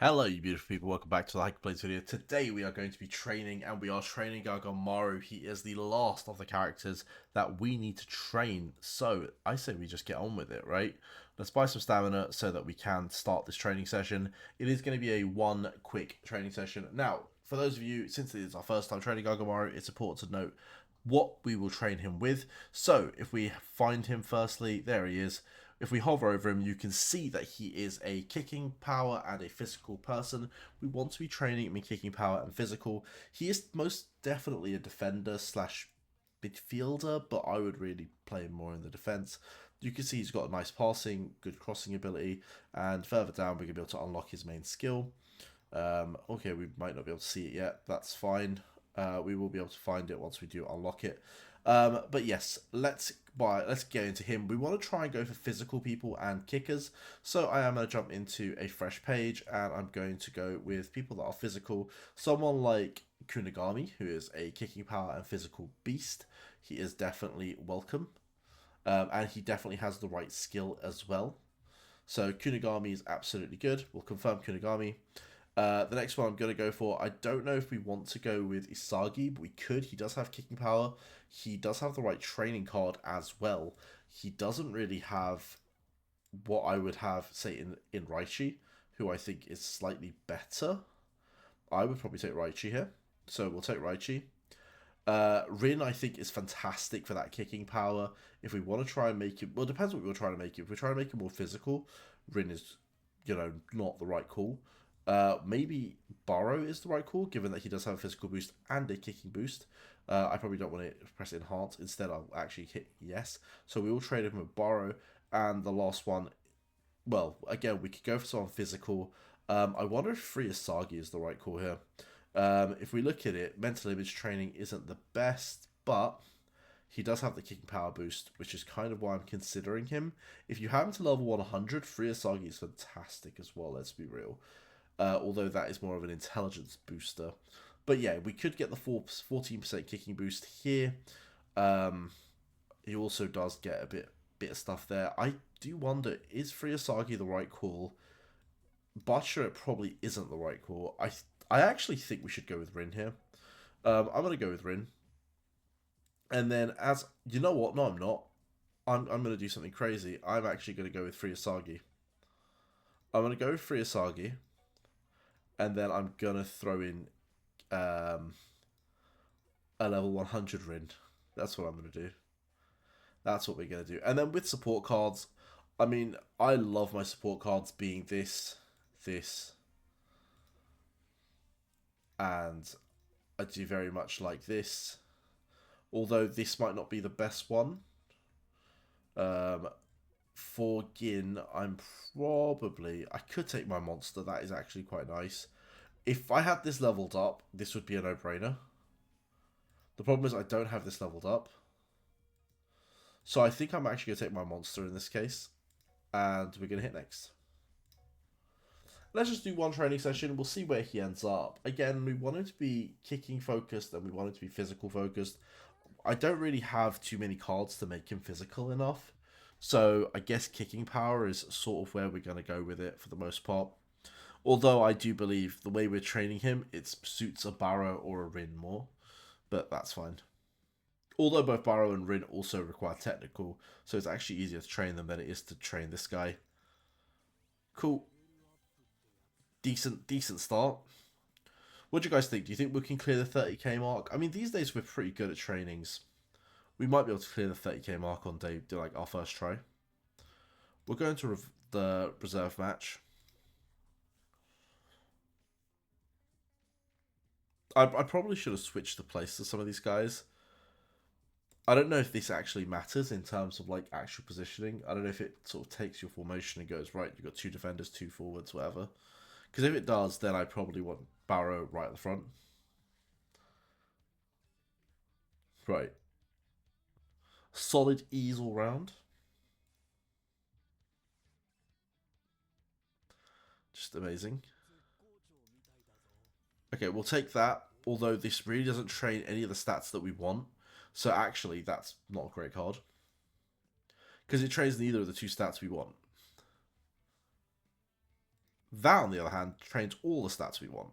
Hello you beautiful people, welcome back to the Hike Plays video. Today we are going to be training, and we are training Gagamaru. He is the last of the characters that we need to train, so I say we just get on with it, right? Let's buy some stamina so that we can start this training session. It is going to be a one quick training session. Now, for those of you, since it is our first time training Gagamaru, it's important to note what we will train him with. So if we find him firstly, there he is. If we hover over him, you can see that he is a kicking power and a physical person. We want to be training him in kicking power and physical. He is most definitely a defender slash midfielder, but I would really play him more in the defense. You can see he's got a nice passing, good crossing ability, and further down we're going to be able to unlock his main skill. Okay, we might not be able to see it yet. That's fine. We will be able to find it once we do unlock it. But yes, let's get into him. We want to try and go for physical people and kickers. So I am going to jump into a fresh page, and I'm going to go with people that are physical. Someone like Kunigami, who is a kicking power and physical beast. He is definitely welcome. And he definitely has the right skill as well. So Kunigami is absolutely good. We'll confirm Kunigami. The next one I'm going to go for, I don't know if we want to go with Isagi, but we could. He does have kicking power. He does have the right training card as well. He doesn't really have what I would have, say, in Raichi, who I think is slightly better. I would probably take Raichi here. So we'll take Raichi. Rin, I think, is fantastic for that kicking power. If we want to try and make it, well, it depends what we're trying to make it. If we're trying to make it more physical, Rin is, not the right call. Maybe Burrow is the right call, given that he does have a physical boost and a kicking boost. I probably don't want to press enhance. Instead, I'll actually hit yes. So we will trade him with Burrow. And the last one, well, again, we could go for someone physical. I wonder if Free Asagi is the right call here. If we look at it, mental image training isn't the best, but he does have the kicking power boost, which is kind of why I'm considering him. If you have him to level 100, Free Asagi is fantastic as well, let's be real. Although that is more of an intelligence booster. But yeah, we could get the 14% kicking boost here. He also does get a bit of stuff there. I do wonder, is Free Asagi the right call? But sure, it probably isn't the right call. I actually think we should go with Rin here. I'm going to go with Rin. And then as... You know what? No, I'm not. I'm going to do something crazy. I'm actually going to go with Free Asagi. I'm going to go with Free Asagi. And then I'm going to throw in a level 100 Rin. That's what I'm going to do. That's what we're going to do. And then with support cards, I mean, I love my support cards being this, and I do very much like this. Although this might not be the best one. For Gin, I could take my monster. That is actually quite nice. If I had this leveled up, this would be a no-brainer. The problem is I don't have this leveled up. So I think I'm actually going to take my monster in this case. And we're going to hit next. Let's just do one training session. We'll see where he ends up. Again, we want him to be kicking focused and we want him to be physical focused. I don't really have too many cards to make him physical enough. So I guess kicking power is sort of where we're going to go with it for the most part. Although I do believe the way we're training him, it suits a Barrow or a Rin more. But that's fine. Although both Barrow and Rin also require technical, so it's actually easier to train them than it is to train this guy. Cool. Decent start. What do you guys think? Do you think we can clear the 30k mark? I mean, these days we're pretty good at trainings. We might be able to clear the 30k mark on day, like our first try. We're going to the reserve match. I probably should have switched the place to some of these guys. I don't know if this actually matters in terms of like actual positioning. I don't know if it sort of takes your formation and goes, right, you've got 2 defenders, 2 forwards, whatever. Because if it does, then I probably want Barrow right at the front. Right. Solid ease all round. Just amazing. Okay, we'll take that. Although this really doesn't train any of the stats that we want. So actually, that's not a great card. Because it trains neither of the 2 stats we want. That, on the other hand, trains all the stats we want.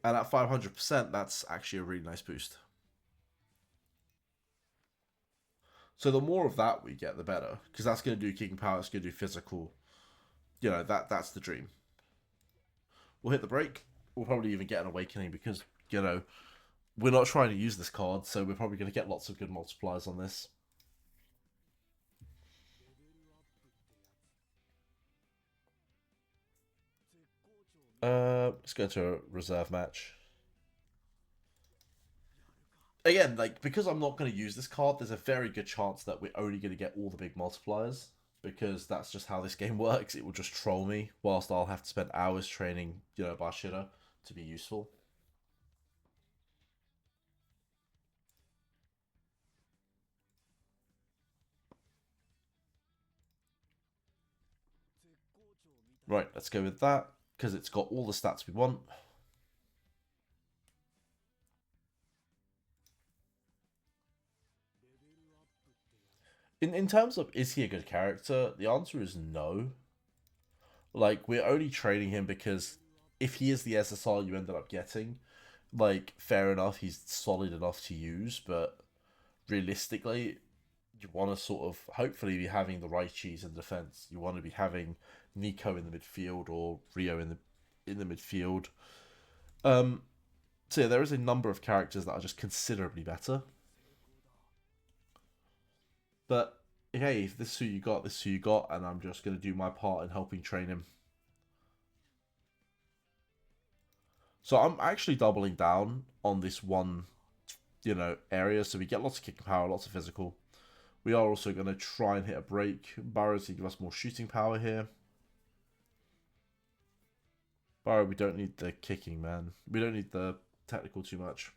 And at 500%, that's actually a really nice boost. So the more of that we get, the better. Because that's going to do kicking power, it's going to do physical. You know, that's the dream. We'll hit the break. We'll probably even get an awakening because, you know, we're not trying to use this card, so we're probably going to get lots of good multipliers on this. Let's go to a reserve match. Again, like, because I'm not going to use this card, there's a very good chance that we're only going to get all the big multipliers. Because that's just how this game works. It will just troll me, whilst I'll have to spend hours training, you know, Barshida to be useful. Right, let's go with that, because it's got all the stats we want. In terms of, is he a good character? The answer is no. Like, we're only training him because if he is the SSR you ended up getting, like, fair enough, he's solid enough to use, but realistically, you want to sort of hopefully be having the right cheese in defense. You want to be having Nico in the midfield or Rio in the midfield. So yeah, there is a number of characters that are just considerably better. But hey, if this is who you got, this is who you got, and I'm just going to do my part in helping train him. So I'm actually doubling down on this one, you know, area. So we get lots of kicking power, lots of physical. We are also going to try and hit a break. Burrow to give us more shooting power here. Burrow, we don't need the kicking, man. We don't need the technical too much.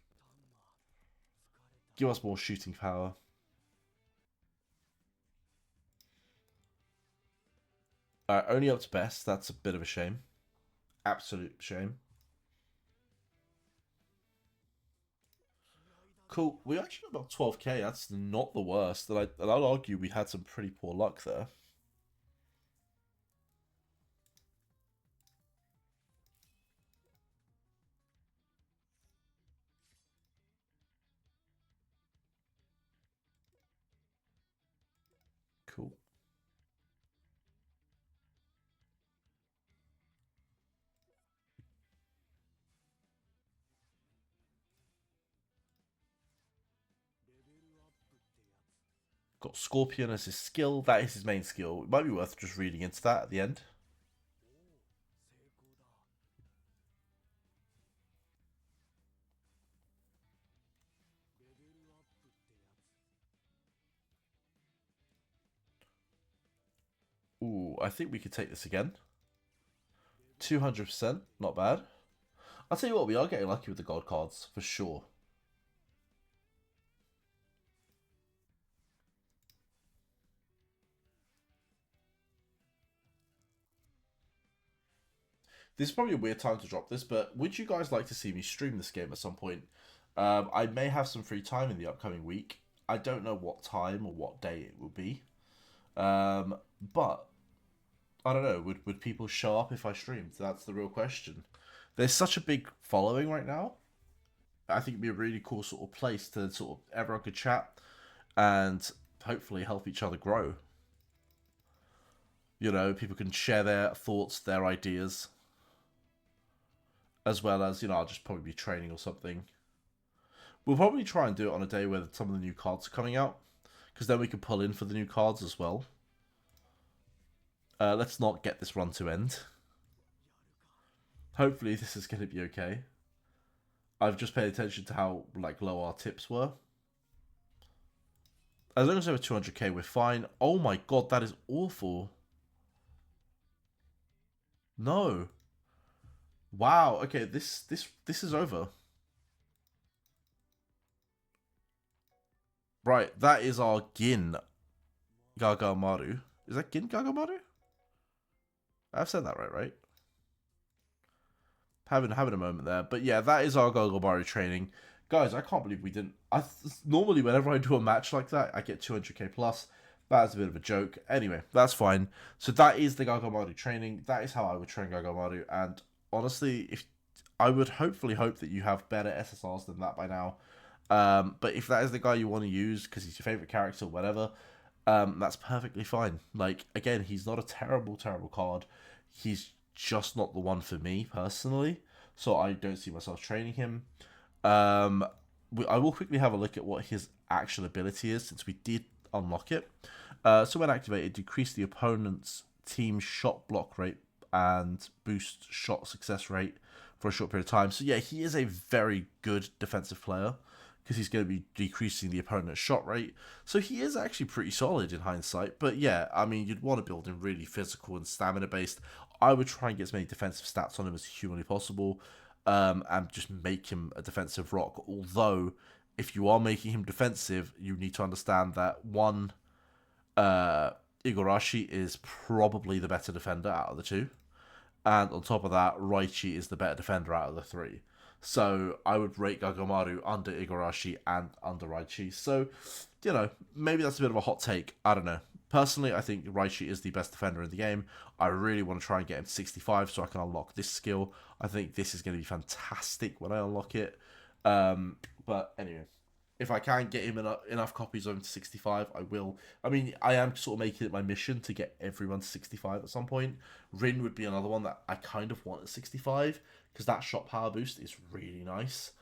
Give us more shooting power. Only up to best. That's a bit of a shame. Absolute shame. Cool. We actually got about 12k. That's not the worst. And I'd argue we had some pretty poor luck there. Cool. Got Scorpion as his skill. That is his main skill. It might be worth just reading into that at the end. Ooh, I think we could take this again. 200%, not bad. I'll tell you what, we are getting lucky with the gold cards, for sure. This is probably a weird time to drop this, but would you guys like to see me stream this game at some point? I may have some free time in the upcoming week. I don't know what time or what day it will be. But I don't know. Would people show up if I streamed? That's the real question. There's such a big following right now. I think it'd be a really cool sort of place to sort of everyone could chat and hopefully help each other grow. You know, people can share their thoughts, their ideas, as well as, you know, I'll just probably be training or something. We'll probably try and do it on a day where some of the new cards are coming out, because then we can pull in for the new cards as well. Let's not get this run to end. Hopefully this is going to be okay. I've just paid attention to how like low our tips were. As long as over 200k, we're fine. Oh my god, that is awful. No. Wow. Okay, this is over. Right, that is our Gin Gagamaru. Is that Gin Gagamaru? I've said that right? Having a moment there, but yeah, that is our Gagamaru training, guys. I can't believe we didn't. Normally whenever I do a match like that, I get 200k plus. That's a bit of a joke. Anyway, that's fine. So that is the Gagamaru training. That is how I would train Gagamaru. And honestly, if I would hopefully hope that you have better SSRs than that by now. But if that is the guy you want to use because he's your favorite character or whatever, that's perfectly fine. Like, again, he's not a terrible, terrible card. He's just not the one for me personally. So I don't see myself training him. I will quickly have a look at what his actual ability is since we did unlock it. So when activated, decrease the opponent's team shot block rate and boost shot success rate for a short period of time. So yeah, he is a very good defensive player because he's going to be decreasing the opponent's shot rate. So he is actually pretty solid in hindsight. But yeah, I mean, you'd want to build him really physical and stamina based. I would try and get as many defensive stats on him as humanly possible, and just make him a defensive rock. Although, if you are making him defensive, you need to understand that one, Igarashi is probably the better defender out of the two. And on top of that, Raichi is the better defender out of the three. So I would rate Gagamaru under Igarashi and under Raichi. So, maybe that's a bit of a hot take. I don't know. Personally, I think Raichi is the best defender in the game. I really want to try and get him to 65 so I can unlock this skill. I think this is going to be fantastic when I unlock it. But anyway, if I can get him enough copies of him to 65, I will. I mean, I am sort of making it my mission to get everyone to 65 at some point. Rin would be another one that I kind of want at 65, because that shot power boost is really nice.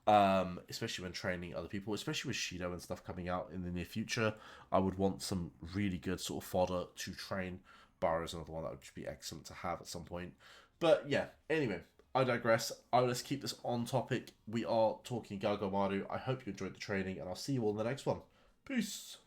Especially when training other people, especially with Shido and stuff coming out in the near future. I would want some really good sort of fodder to train. Barrow is another one that would just be excellent to have at some point. But yeah, anyway, I digress. Let's keep this on topic. We are talking Gagamaru. I hope you enjoyed the training, and I'll see you all in the next one. Peace.